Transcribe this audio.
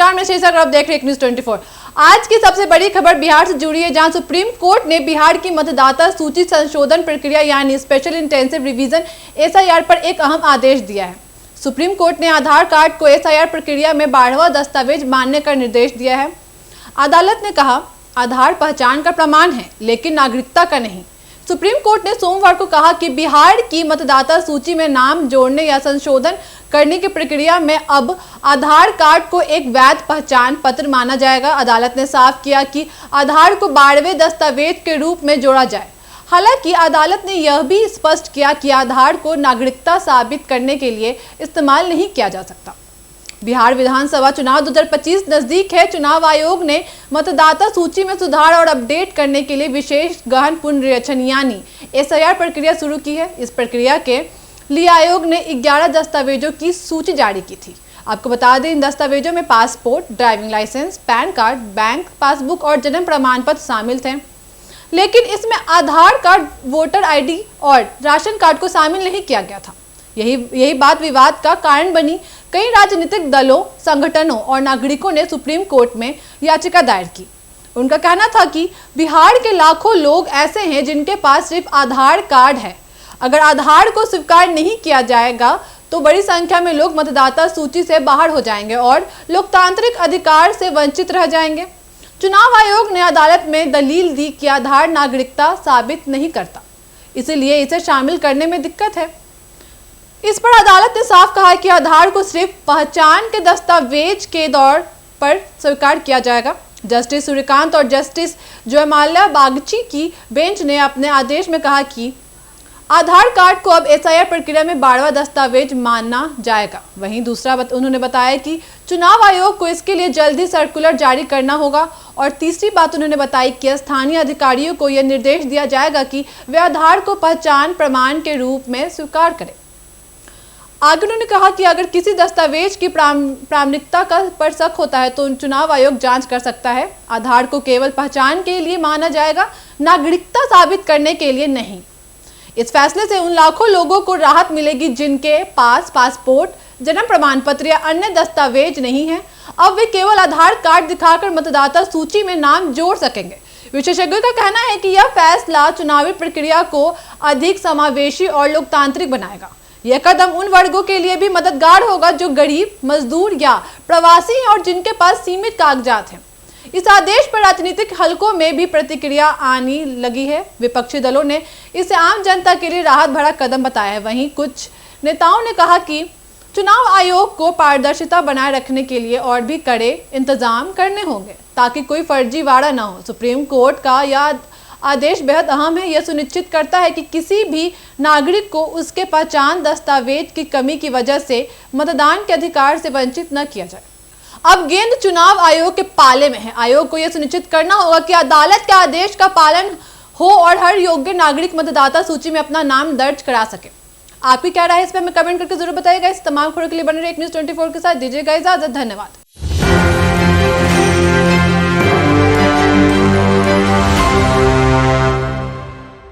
नमस्कार, मैं शीर्षक आप देख रहे हैं न्यूज़ 24। आज की सबसे बड़ी खबर बिहार से जुड़ी है, जहां सुप्रीम कोर्ट ने बिहार की मतदाता सूची संशोधन प्रक्रिया यानी स्पेशल इंटेंसिव रिवीजन एसआईआर पर एक अहम आदेश दिया है। सुप्रीम कोर्ट ने आधार कार्ड को एसआईआर प्रक्रिया में 12वां दस्तावेज मानने का निर्देश दिया है। अदालत ने कहा, आधार पहचान का प्रमाण है लेकिन नागरिकता का नहीं। सुप्रीम कोर्ट ने सोमवार को कहा कि बिहार की मतदाता सूची में नाम जोड़ने या संशोधन करने की प्रक्रिया में अब आधार कार्ड को एक वैध पहचान पत्र माना जाएगा। अदालत ने साफ किया कि आधार को 12वें दस्तावेज के रूप में जोड़ा जाए। हालांकि अदालत ने यह भी स्पष्ट किया कि आधार को नागरिकता साबित करने के लिए इस्तेमाल नहीं किया जा सकता। बिहार विधानसभा चुनाव 2025 नजदीक है। चुनाव आयोग ने मतदाता सूची में सुधार और अपडेट करने के लिए विशेष गहन पुनरीक्षण यानी एसआईआर प्रक्रिया शुरू की है। इस प्रक्रिया के लिए आयोग ने 11 दस्तावेजों की सूची जारी की थी। आपको बता दें, इन दस्तावेजों में passport, driving licence, PAN card, bank passbook और जन्म प्रमाण पत्र शामिल थे, लेकिन इसमें आधार कार्ड, वोटर आईडी और राशन कार्ड को शामिल नहीं किया गया था। यही बात विवाद का कारण बनी। कई राजनीतिक दलों, संगठनों और नागरिकों ने सुप्रीम कोर्ट में याचिका दायर की। उनका कहना था कि बिहार के लाखों लोग ऐसे हैं जिनके पास सिर्फ आधार कार्ड है। अगर आधार को स्वीकार नहीं किया जाएगा तो बड़ी संख्या में लोग मतदाता सूची से बाहर हो जाएंगे और लोकतांत्रिक अधिकार से वंचित रह जाएंगे। चुनाव आयोग ने अदालत में दलील दी कि आधार नागरिकता साबित नहीं करता, इसलिए इसे शामिल करने में दिक्कत है। इस पर अदालत ने साफ कहा कि आधार को सिर्फ पहचान के दस्तावेज के तौर पर स्वीकार किया जाएगा। जस्टिस सूर्यकांत और जस्टिस जयमाल्या बागची की बेंच ने अपने आदेश में कहा कि आधार कार्ड को अब एसआईआर प्रक्रिया में 12वां दस्तावेज माना जाएगा। वहीं दूसरा उन्होंने बताया कि चुनाव आयोग को इसके लिए जल्दी सर्कुलर जारी करना होगा। और तीसरी बात उन्होंने बताई कि स्थानीय अधिकारियों को यह निर्देश दिया जाएगा कि वे आधार को पहचान प्रमाण के रूप में स्वीकार करें। आगे उन्होंने कहा कि अगर किसी दस्तावेज की प्रामाणिकता पर शक होता है तो चुनाव आयोग जांच कर सकता है। आधार को केवल पहचान के लिए माना जाएगा, नागरिकता साबित करने के लिए नहीं। इस फैसले से उन लाखों लोगों को राहत मिलेगी जिनके पास पासपोर्ट, जन्म प्रमाण पत्र या अन्य दस्तावेज नहीं है। अब वे केवल आधार कार्ड दिखाकर मतदाता सूची में नाम जोड़ सकेंगे। विशेषज्ञों का कहना है कि यह फैसला चुनावी प्रक्रिया को अधिक समावेशी और लोकतांत्रिक बनाएगा। यह कदम उन वर्गों के लिए भी मददगार होगा जो गरीब, मजदूर या प्रवासी हैं और जिनके पास सीमित कागजात हैं। इस आदेश पर राजनीतिक हलकों में भी प्रतिक्रिया आने लगी है। विपक्षी दलों ने इसे आम जनता के लिए राहत भरा कदम बताया है। वहीं कुछ नेताओं ने कहा कि चुनाव आयोग को पारदर्शिता बनाए रखने के लिए और भी कड़े इंतजाम करने होंगे ताकि कोई फर्जीवाड़ा न हो। सुप्रीम कोर्ट का यह आदेश बेहद अहम है। यह सुनिश्चित करता है कि किसी भी नागरिक को उसके पहचान दस्तावेज की कमी की वजह से मतदान के अधिकार से वंचित न किया जाए। अब गेंद चुनाव आयोग के पाले में है। आयोग को यह सुनिश्चित करना होगा कि अदालत के आदेश का पालन हो और हर योग्य नागरिक मतदाता सूची में अपना नाम दर्ज करा सके। आपकी क्या राय है इस पर हमें कमेंट करके जरूर बताइएगा। इस तमाम खबरों के लिए बने रहिए न्यूज़ 24 के साथ। दीजिएगा इजाजत। धन्यवाद।